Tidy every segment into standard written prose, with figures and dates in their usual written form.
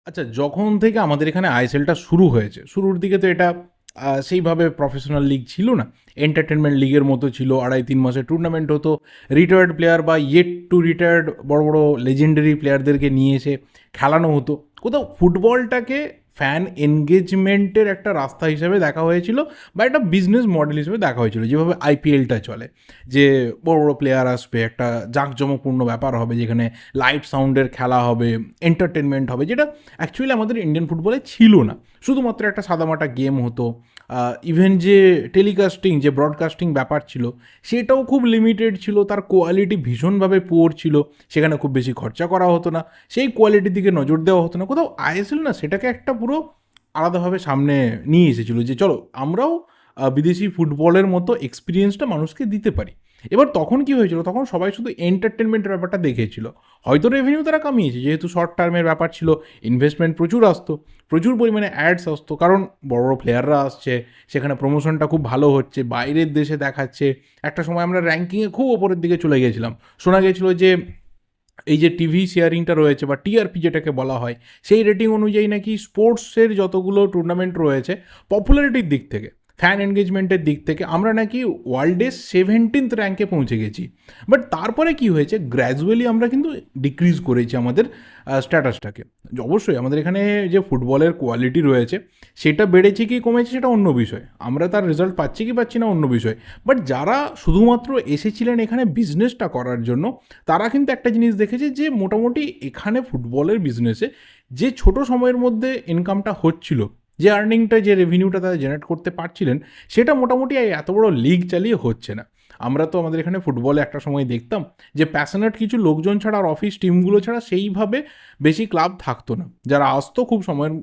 আচ্ছা, যখন থেকে আমাদের এখানে আইএসএলটা শুরু হয়েছে, শুরুর দিকে তো এটা সেইভাবে প্রফেশনাল লিগ ছিল না। এন্টারটেনমেন্ট লিগের মতো ছিল। ২.৫-৩ মাসের টুর্নামেন্ট হতো। রিটায়ার্ড প্লেয়ার বা ইয়েট টু রিটায়ার্ড বড়, বড় লেজেন্ডারি প্লেয়ারদেরকে নিয়ে এসে খেলানো হতো। কোথাও ফুটবলটাকে ফ্যান এনগেজমেন্টের একটা রাস্তা হিসেবে দেখা হয়েছিল বা একটা বিজনেস মডেল হিসেবে দেখা হয়েছিল। যেভাবে আইপিএলটা চলে, যে বড়, বড় প্লেয়ার আসবে, একটা জাঁকজমকপূর্ণ ব্যাপার হবে যেখানে লাইট সাউন্ডের খেলা হবে, এন্টারটেনমেন্ট হবে, যেটা অ্যাকচুয়ালি আমাদের ইন্ডিয়ান ফুটবলে ছিল না। শুধুমাত্র একটা সাদামাটা গেম হতো। ইভেন যে টেলিকাস্টিং, যে ব্রডকাস্টিং ব্যাপার ছিল, সেটাও খুব লিমিটেড ছিল। তার কোয়ালিটি ভীষণভাবে পুয়ার ছিল। সেখানে খুব বেশি খরচা করা হতো না। সেই কোয়ালিটির দিকে নজর দেওয়া হতো না। কোথাও আইএসএল না সেটাকে একটা পুরো আলাদাভাবে সামনে নিয়ে এসেছিল যে চলো আমরাও বিদেশি ফুটবলের মতো এক্সপিরিয়েন্সটা মানুষকে দিতে পারি। এবার তখন কি হয়েছিল, তখন সবাই শুধু এন্টারটেনমেন্টের ব্যাপারটা দেখেছিল। হয়তো রেভিনিউ তারা কামিয়েছে, যেহেতু শর্ট টার্মের ব্যাপার ছিল, ইনভেস্টমেন্ট প্রচুর আসতো, প্রচুর পরিমাণে অ্যাডস আসতো, কারণ বড় বড় প্লেয়াররা আসছে, সেখানে প্রমোশনটা খুব ভালো হচ্ছে, বাইরের দেশে দেখাচ্ছে। একটা সময় আমরা র্যাঙ্কিংয়ে খুব ওপরের দিকে চলে গিয়েছিলাম। শোনা গেছিলো যে এই যে টিভি শেয়ারিংটা রয়েছে বা টিআরপি যেটাকে বলা হয়, সেই রেটিং অনুযায়ী নাকি স্পোর্টসের যতগুলো টুর্নামেন্ট রয়েছে, পপুলারিটির দিক থেকে, ফ্যান এনগেজমেন্টের দিক থেকে আমরা নাকি ওয়ার্ল্ডে 17th র্যাঙ্কে পৌঁছে গেছি। বাট তারপরে কি হয়েছে, গ্র্যাজুয়ালি আমরা কিন্তু ডিক্রিজ করেছি আমাদের স্ট্যাটাসটাকে। অবশ্যই আমাদের এখানে যে ফুটবলের কোয়ালিটি রয়েছে সেটা বেড়েছে কি কমেছে সেটা অন্য বিষয়, আমরা তার রেজাল্ট পাচ্ছি কি পাচ্ছি না অন্য বিষয়। বাট যারা শুধুমাত্র এসেছিলেন এখানে বিজনেসটা করার জন্য, তারা কিন্তু একটা জিনিস দেখেছে যে মোটামুটি এখানে ফুটবলের বিজনেসে যে ছোট সময়ের মধ্যে ইনকামটা হচ্ছিল, যে আর্নিংটা, যে রেভিনিউটা তারা জেনারেট করতে পারছিলেন, সেটা মোটামুটি এত বড় লিগ চালিয়ে হচ্ছে না। আমরা তো আমাদের এখানে ফুটবলে একটা সময় দেখতাম যে প্যাশনেট কিছু লোকজন ছাড়া আর অফিস টিমগুলো ছাড়া সেইভাবে বেশি ক্লাব থাকতো না। যারা আসতো খুব সময়ের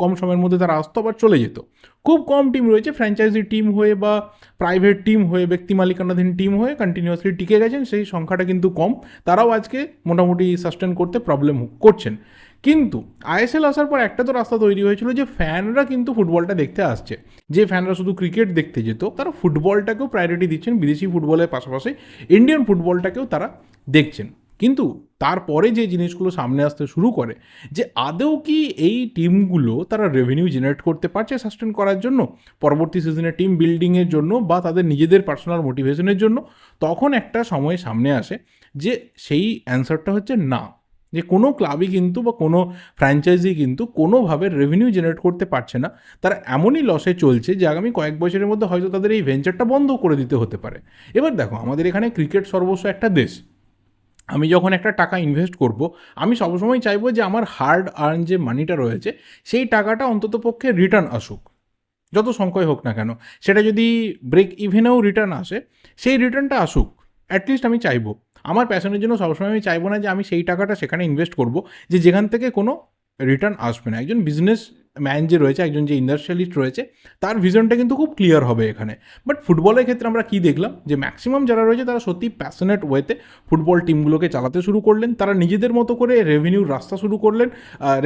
কম সময়ের মধ্যে তারা আসতো আবার চলে যেত। খুব কম টিম রয়েছে ফ্র্যাঞ্চাইজি টিম হয়ে বা প্রাইভেট টিম হয়ে, ব্যক্তি মালিকানাধীন টিম হয়ে কন্টিনিউয়াসলি টিকে গেছেন, সেই সংখ্যাটা কিন্তু কম। তারাও আজকে মোটামুটি সাস্টেন করতে প্রবলেম করছেন। কিন্তু আইএসএল আসার পর একটা তো রাস্তা তৈরি হয়েছিল যে ফ্যানরা কিন্তু ফুটবলটা দেখতে আসছে। যে ফ্যানরা শুধু ক্রিকেট দেখতে যেত, তারা ফুটবলটাকেও প্রায়োরিটি দিচ্ছেন, বিদেশি ফুটবলের পাশাপাশি ইন্ডিয়ান ফুটবলটাকেও তারা দেখছেন। কিন্তু তারপরে যে জিনিসগুলো সামনে আসতে শুরু করে, যে আদৌ কি এই টিমগুলো তারা রেভিনিউ জেনারেট করতে পারছে সাস্টেন করার জন্য, পরবর্তী সিজনে টিম বিল্ডিংয়ের জন্য বা তাদের নিজেদের পার্সোনাল মোটিভেশনের জন্য, তখন একটা সময় সামনে আসে যে সেই অ্যান্সারটা হচ্ছে না। যে কোনো ক্লাবই কিন্তু বা কোনো ফ্র্যাঞ্চাইজি কিন্তু কোনোভাবে রেভিনিউ জেনারেট করতে পারছে না। তারা এমনই লসে চলছে যে আগামী কয়েক বছরের মধ্যে হয়তো তাদের এই ভেঞ্চারটা বন্ধ করে দিতে হতে পারে। এবার দেখো, আমাদের এখানে ক্রিকেট সর্বস্ব একটা দেশ। আমি যখন একটা টাকা ইনভেস্ট করব, আমি সবসময় চাইবো যে আমার হার্ড আর্ন যে মানিটা রয়েছে, সেই টাকাটা অন্ততপক্ষে রিটার্ন আসুক, যত সংখ্যাই হোক না কেন। সেটা যদি ব্রেক ইভেনেও রিটার্ন আসে, সেই রিটার্নটা আসুক অ্যাটলিস্ট আমি চাইবো। আমার প্যাশনের জন্য সবসময় আমি চাইবো না যে আমি সেই টাকাটা সেখানে ইনভেস্ট করব যে যেখান থেকে কোনো রিটার্ন আসবে না। একজন বিজনেস ম্যান যে রয়েছে, একজন যে ইন্ডাস্ট্রিয়ালিস্ট রয়েছে, তার ভিশনটা কিন্তু খুব ক্লিয়ার হবে এখানে। বাট ফুটবলের ক্ষেত্রে আমরা কী দেখলাম, যে ম্যাক্সিমাম যারা রয়েছে তারা সত্যি প্যাশনেট ওয়েতে ফুটবল টিমগুলোকে চালাতে শুরু করলেন। তারা নিজেদের মতো করে রেভিনিউর রাস্তা শুরু করলেন,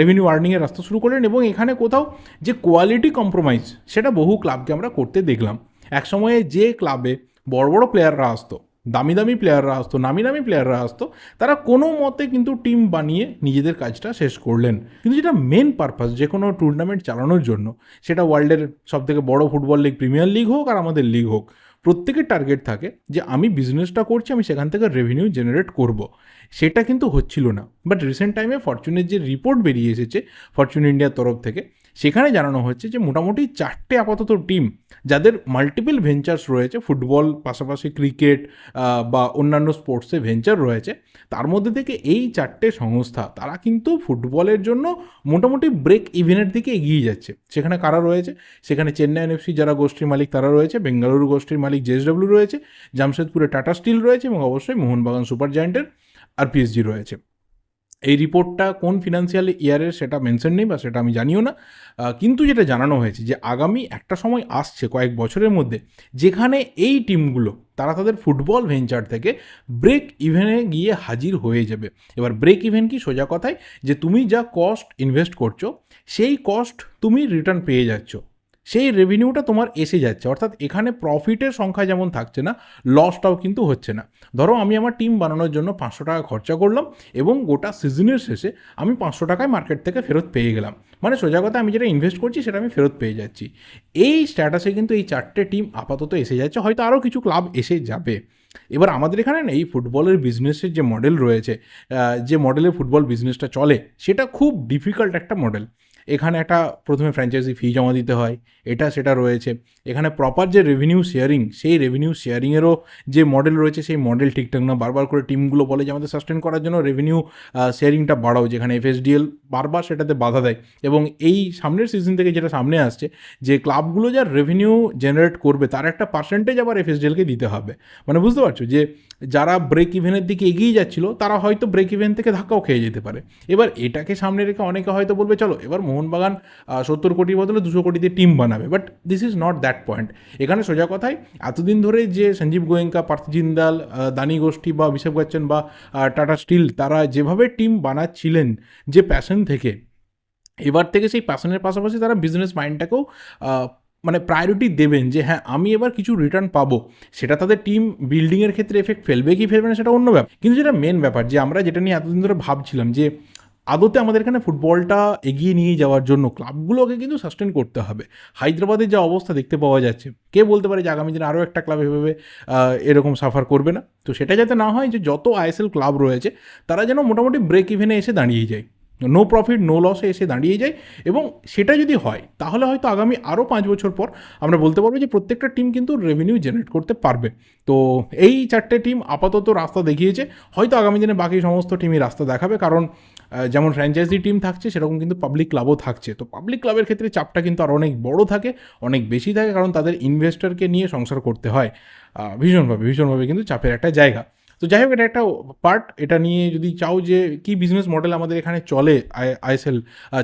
রেভিনিউ আর্নিংয়ের রাস্তা শুরু করলেন, এবং এখানে কোথাও যে কোয়ালিটি কম্প্রোমাইজ, সেটা বহু ক্লাবকে আমরা করতে দেখলাম। একসময়ে যে ক্লাবে বড় বড় প্লেয়াররা আসতো, দামি দামি প্লেয়াররা আসতো, নামি নামি প্লেয়াররা আসতো, তারা কোনো মতে কিন্তু টিম বানিয়ে নিজেদের কাজটা শেষ করলেন। কিন্তু যেটা মেন পারপাস যে কোনো টুর্নামেন্ট চালানোর জন্য, সেটা ওয়ার্ল্ডের সবথেকে বড় ফুটবল লিগ প্রিমিয়ার লিগ হোক আর আমাদের লিগ হোক, প্রত্যেকের টার্গেট থাকে যে আমি বিজনেসটা করছি, আমি সেখান থেকে রেভিনিউ জেনারেট করব। সেটা কিন্তু হচ্ছিল না। বাট রিসেন্ট টাইমে ফরচুনের যে রিপোর্ট বেরিয়ে এসেছে ফরচুন ইন্ডিয়ার তরফ থেকে, সেখানে জানানো হচ্ছে যে মোটামুটি 4টে আপাতত টিম, যাদের মাল্টিপল ভেঞ্চার্স রয়েছে, ফুটবল পাশাপাশি ক্রিকেট বা অন্যান্য স্পোর্টসে ভেঞ্চার রয়েছে, তার মধ্যে থেকে এই 4টে সংস্থা তারা কিন্তু ফুটবলের জন্য মোটামুটি ব্রেক ইভেনের দিকে এগিয়ে যাচ্ছে। সেখানে কারা রয়েছে, সেখানে চেন্নাই এনএফসি যারা গোষ্ঠীর মালিক তারা রয়েছে, বেঙ্গালুরু গোষ্ঠীর মালিক জেএসডব্লিউ রয়েছে, জামশেদপুরে টাটা স্টিল রয়েছে, এবং অবশ্যই মোহনবাগান সুপার জায়ান্টের আর পিএসজি রয়েছে। এই রিপোর্টটা কোন ফিনান্সিয়াল ইয়ারের সেটা মেনশন নেই বা সেটা আমি জানিও না। কিন্তু যেটা জানানো হয়েছে যে আগামী একটা সময় আসছে কয়েক বছরের মধ্যে, যেখানে এই টিমগুলো তারা তাদের ফুটবল ভেঞ্চার থেকে ব্রেক ইভেনে গিয়ে হাজির হয়ে যাবে। এবার ব্রেক ইভেন কি, সোজা কথায় যে তুমি যা কস্ট ইনভেস্ট করছো সেই কস্ট তুমি রিটার্ন পেয়ে যাচ্ছ। সেই রেভিনিউটা তোমার এসে যাচ্ছে। অর্থাৎ এখানে প্রফিটের সংখ্যা যেমন থাকছে না, লসটাও কিন্তু হচ্ছে না। ধরো আমি আমার টিম বানানোর জন্য 500 টাকা খরচা করলাম এবং গোটা সিজনের শেষে আমি 500 টাকায় মার্কেট থেকে ফেরত পেয়ে গেলাম। মানে সোজা কথা, আমি যেটা ইনভেস্ট করছি সেটা আমি ফেরত পেয়ে যাচ্ছি। এই স্ট্যাটাসে কিন্তু এই 4টে টিম আপাতত এসে যাচ্ছে, হয়তো আরও কিছু ক্লাব এসে যাবে। এবার আমাদের এখানে না এই ফুটবলের বিজনেসের যে মডেল রয়েছে, যে মডেলে ফুটবল বিজনেসটা চলে, সেটা খুব ডিফিকাল্ট একটা মডেল। এখানে একটা প্রথমে ফ্র্যাঞ্চাইজি ফি জমা দিতে হয়, এটা সেটা রয়েছে। এখানে প্রপার যে রেভিনিউ শেয়ারিং, সেই রেভিনিউ শেয়ারিংয়েরও যে মডেল রয়েছে, সেই মডেল ঠিকঠাক না। বারবার করে টিমগুলো বলে যে আমাদের সাস্টেন করার জন্য রেভিনিউ শেয়ারিংটা বাড়াও, যেখানে এফএসডিএল বারবার সেটাতে বাধা দেয়। এবং এই সামনের সিজন থেকে যেটা সামনে আসছে, যে ক্লাবগুলো যার রেভিনিউ জেনারেট করবে তার একটা পার্সেন্টেজ আবার এফএসডিএলকে দিতে হবে। মানে বুঝতে পারছো যে যারা ব্রেক ইভেনের দিকে এগিয়ে যাচ্ছিল তারা হয়তো ব্রেক ইভেন থেকে ধাক্কাও খেয়ে যেতে পারে। এবার এটাকে সামনে রেখে অনেকে হয়তো বলবে চলো এবার মোহনবাগান 70 কোটির বদলে 200 কোটিতে টিম বানাবে, but this is not that point. এখানে সোজা কথায় এতদিন ধরে যে সঞ্জীব গোয়েঙ্কা, পার্থ জিন্দাল, দানি গোষ্ঠী বা অভিষেক বচ্চন বা টাটা স্টিল, তারা যেভাবে টিম বানাচ্ছিলেন যে প্যাশন থেকে, এবার থেকে সেই প্যাশনের পাশাপাশি তারা বিজনেস মাইন্ডটাকেও মানে প্রায়োরিটি দেবেন যে হ্যাঁ আমি এবার কিছু রিটার্ন পাবো। সেটা তাদের টিম বিল্ডিংয়ের ক্ষেত্রে এফেক্ট ফেলবে কি ফেলবে না সেটা অন্য ব্যাপার, কিন্তু যেটা মেন ব্যাপার, যে আমরা যেটা নিয়ে এতদিন ধরে ভাবছিলাম যে আদতে আমাদের এখানে ফুটবলটা এগিয়ে নিয়ে যাওয়ার জন্য ক্লাবগুলোকে কিন্তু সাস্টেন করতে হবে। হায়দ্রাবাদের যা অবস্থা দেখতে পাওয়া যাচ্ছে, কে বলতে পারে যে আগামী দিনে আরও একটা ক্লাব এভাবে এরকম সাফার করবে না। তো সেটা যাতে না হয়, যে যত আইএসএল ক্লাব রয়েছে তারা যেন মোটামুটি ব্রেক ইভেনে এসে দাঁড়িয়ে যায়, নো প্রফিট নো লসে এসে দাঁড়িয়ে যায়। এবং সেটা যদি হয় তাহলে হয়তো আগামী আরও 5 বছর পর আমরা বলতে পারবো যে প্রত্যেকটা টিম কিন্তু রেভিনিউ জেনারেট করতে পারবে। তো এই 4টে টিম আপাতত রাস্তা দেখিয়েছে, হয়তো আগামী দিনে বাকি সমস্ত টিমই রাস্তা দেখাবে। কারণ যেমন ফ্র্যাঞ্চাইজি টিম থাকছে, সেরকম কিন্তু পাবলিক ক্লাবও থাকছে। তো পাবলিক ক্লাবের ক্ষেত্রে চাপটা কিন্তু আরও অনেক বড় থাকে, অনেক বেশি থাকে, কারণ তাদের ইনভেস্টরকে নিয়ে সংসার করতে হয়। ভীষণভাবে কিন্তু চাপের একটা জায়গা। তো যাই হোক, এটা একটা পার্ট। এটা নিয়ে যদি চাও যে কী বিজনেস মডেল আমাদের এখানে চলে আইএসএল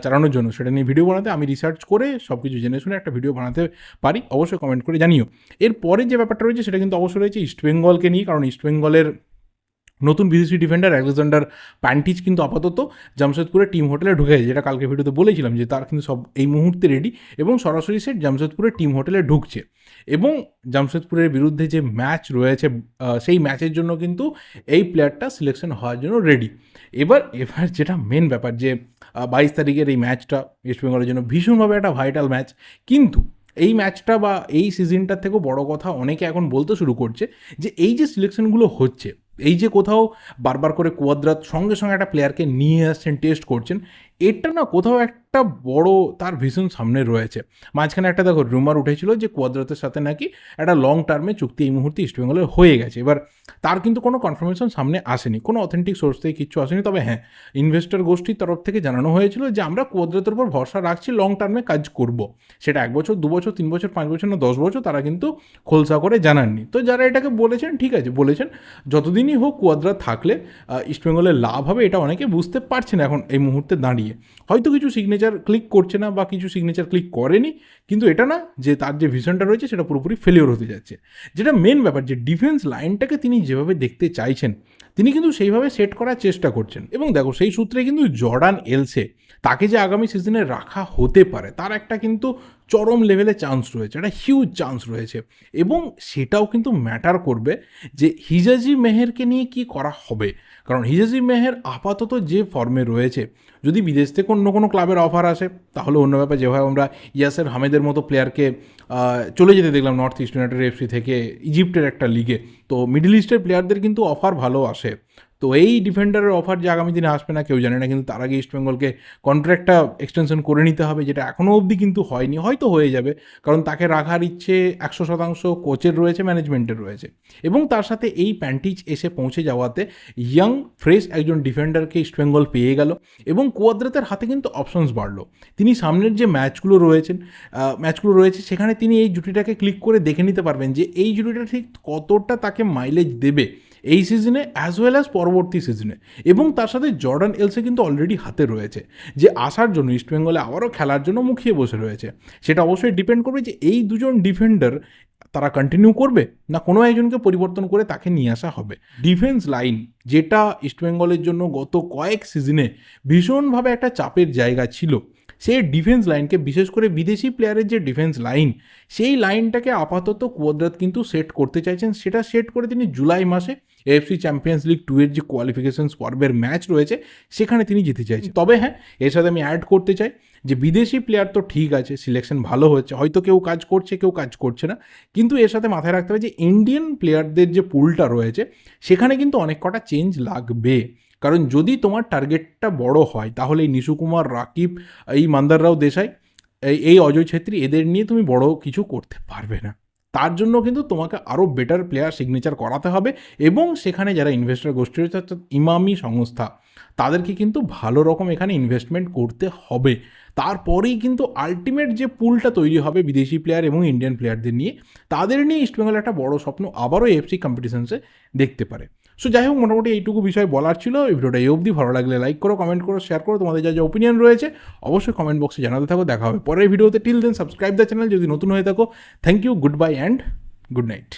চালানোর জন্য, সেটা নিয়ে ভিডিও বানাতে আমি রিসার্চ করে সব কিছু জেনে শুনে একটা ভিডিও বানাতে পারি, অবশ্যই কমেন্ট করে জানিও। এরপরে যে ব্যাপারটা রয়েছে সেটা কিন্তু অবশ্যই রয়েছে ইস্টবেঙ্গলকে নিয়ে, কারণ ইস্টবেঙ্গলের নতুন বিদেশি ডিফেন্ডার আলেকজান্ডার প্যান্টিচ কিন্তু আপাতত জামশেদপুরের টিম হোটেলে ঢুকে গেছে, যেটা কালকে ভিডিওতে বলেছিলাম যে তার কিন্তু সব এই মুহূর্তে রেডি এবং সরাসরি সে জামশেদপুরের টিম হোটেলে ঢুকছে। এবং জামশেদপুরের বিরুদ্ধে যে ম্যাচ রয়েছে, সেই ম্যাচের জন্য কিন্তু এই প্লেয়ারটা সিলেকশন হওয়ার জন্য রেডি। এবার যেটা মেন ব্যাপার, যে 22 তারিখের এই ম্যাচটা ইস্টবেঙ্গলের জন্য ভীষণভাবে একটা ভাইটাল ম্যাচ। কিন্তু এই ম্যাচটা বা এই সিজনটার থেকেও বড় কথা অনেকে এখন বলতে শুরু করছে যে এই যে সিলেকশনগুলো হচ্ছে, এই যে কোথাও বারবার করে কুয়াদ্রাত সঙ্গে সঙ্গে একটা প্লেয়ারকে নিয়ে আসছেন, টেস্ট করছেন, এটা না কোথাও একটা বড় তার ভীষণ সামনে রয়েছে। মাঝখানে একটা দেখো রুমার উঠেছিল যে কুয়াদ্রাতের সাথে নাকি একটা লং টার্মে চুক্তি এই মুহূর্তে ইস্টবেঙ্গলের হয়ে গেছে। এবার তার কিন্তু কোনো কনফার্মেশন সামনে আসেনি, কোনো অথেন্টিক সোর্স থেকে কিচ্ছু আসেনি। তবে হ্যাঁ, ইনভেস্টর গোষ্ঠীর তরফ থেকে জানানো হয়েছিল যে আমরা কুয়াদ্রাতের উপর ভরসা রাখছি, লং টার্মে কাজ করব। সেটা 1 বছর 2 বছর 3 বছর 5 বছর না 10 বছর, তারা কিন্তু খোলসা করে জানাননি। তো যারা এটাকে বলেছেন ঠিক আছে বলেছেন, যতদিনই হোক কুয়াদ্রা থাকলে ইস্টবেঙ্গলের লাভ হবে, এটা অনেকে বুঝতে পারছে না এখন এই মুহূর্তে দাঁড়িয়ে। হয়তো কিছু সিগনেচার ক্লিক করছে না বা কিছু সিগনেচার ক্লিক করেনি, কিন্তু এটা না যে তার যে ভিশনটা রয়েছে সেটা পুরোপুরি ফেলিওর হতে যাচ্ছে। যেটা মেন ব্যাপার, যে ডিফেন্স লাইনটাকে তিনি যেভাবে দেখতে চাইছেন, তিনি কিন্তু সেইভাবে সেট করার চেষ্টা করছেন। এবং দেখো সেই সূত্রে কিন্তু জর্ডান এলসে, তাকে যে আগামী সিজনে রাখা হতে পারে তার একটা কিন্তু চরম লেভেলে চান্স রয়েছে, একটা হিউজ চান্স রয়েছে। এবং সেটাও কিন্তু ম্যাটার করবে যে হিজাজি মেহেরকে নিয়ে কি করা হবে। কারণ হিজাজি মেহের আপাতত যে ফর্মে রয়েছে, যদি বিদেশ থেকে অন্য কোনো ক্লাবের অফার আসে তাহলে অন্য ব্যাপার। যেভাবে আমরা ইয়াসের হামেদের মতো প্লেয়ারকে চলে যেতে দেখলাম নর্থ ইস্ট ইউনাইটেড এফসি থেকে ইজিপ্টের একটা লিগে, তো মিডল ইস্টের প্লেয়ারদের কিন্তু অফার ভালো আসে। তো এই ডিফেন্ডারের অফার যে আগামী দিনে আসবে না কেউ জানে না, কিন্তু তার আগে ইস্টবেঙ্গলকে কন্ট্রাক্টটা এক্সটেনশন করে নিতে হবে, যেটা এখনও অবধি কিন্তু হয়নি, হয়তো হয়ে যাবে। কারণ তাকে রাখার ইচ্ছে 100% কোচের রয়েছে, ম্যানেজমেন্টের রয়েছে। এবং তার সাথে এই প্যান্টিচ এসে পৌঁছে যাওয়াতে ইয়াং ফ্রেশ একজন ডিফেন্ডারকে ইস্টবেঙ্গল পেয়ে গেল এবং কুয়াদ্রাতের হাতে কিন্তু অপশনস বাড়লো। তিনি সামনের যে ম্যাচগুলো রয়েছে সেখানে তিনি এই জুটিটাকে ক্লিক করে দেখে নিতে পারবেন যে এই জুটিটা ঠিক কতটা তাকে মাইলেজ দেবে এই সিজনে অ্যাজ ওয়েল অ্যাজ পরবর্তী সিজনে। এবং তার সাথে জর্ডান এলসে কিন্তু অলরেডি হাতে রয়েছে, যে আসার জন্য ইস্টবেঙ্গলে আবারও খেলার জন্য মুখিয়ে বসে রয়েছে। সেটা অবশ্যই ডিপেন্ড করবে যে এই দুজন ডিফেন্ডার তারা কন্টিনিউ করবে না কোনো একজনকে পরিবর্তন করে তাকে নিয়ে আসা হবে। ডিফেন্স লাইন যেটা ইস্টবেঙ্গলের জন্য গত কয়েক সিজনে ভীষণভাবে একটা চাপের জায়গা ছিল, সেই ডিফেন্স লাইনকে, বিশেষ করে বিদেশি প্লেয়ারের যে ডিফেন্স লাইন, সেই লাইনটাকে আপাতত কুয়াদ্রাত কিন্তু সেট করতে চাইছেন। সেটা সেট করে তিনি জুলাই মাসে এএফসি চ্যাম্পিয়ন্স লিগ 2 এর যে কোয়ালিফিকেশনস পর্বের ম্যাচ রয়েছে সেখানে তিনি জিতে চাইছেন। তবে হ্যাঁ, এর সাথে আমি অ্যাড করতে চাই যে বিদেশি প্লেয়ার তো ঠিক আছে, সিলেকশন ভালো হচ্ছে, হয়তো কেউ কাজ করছে কেউ কাজ করছে না, কিন্তু এর সাথে মাথায় রাখতে হবে যে ইন্ডিয়ান প্লেয়ারদের যে পুলটা রয়েছে সেখানে কিন্তু অনেক কটা চেঞ্জ লাগবে। কারণ যদি তোমার টার্গেটটা বড় হয় তাহলে এই নিশু কুমার, রাকিব, এই মান্দার রাও দেশাই, এই অজয় ছেত্রী, এদের নিয়ে তুমি বড় কিছু করতে পারবে না। তার জন্য কিন্তু তোমাকে আরও বেটার প্লেয়ার সিগনেচার করাতে হবে, এবং সেখানে যারা ইনভেস্টর গোষ্ঠী রয়েছে অর্থাৎ ইমামি সংস্থা, তাদেরকে কিন্তু ভালো রকম এখানে ইনভেস্টমেন্ট করতে হবে। তারপরেই কিন্তু আলটিমেট যে পুলটা তৈরি হবে বিদেশি প্লেয়ার এবং ইন্ডিয়ান প্লেয়ারদের নিয়ে, তাদের নিয়ে ইস্টবেঙ্গল একটা বড় স্বপ্ন আবারও এফসি কম্পিটিশনসে দেখতে পারে। সো যাই হোক, মোটামুটি এইটুকু বিষয় বলার ছিল। এই ভিডিওটা এই অবধি। ভালো লাগলে লাইক করো, কমেন্ট করো, শেয়ার করো, তোমাদের যা যা ওপিনিয়ন রয়েছে অবশ্যই কমেন্ট বক্সে জানাতে থাকো। দেখা হবে পরের ভিডিওতে। Till then subscribe the channel যদি নতুন হয়ে থাকো। Thank you, goodbye and good night.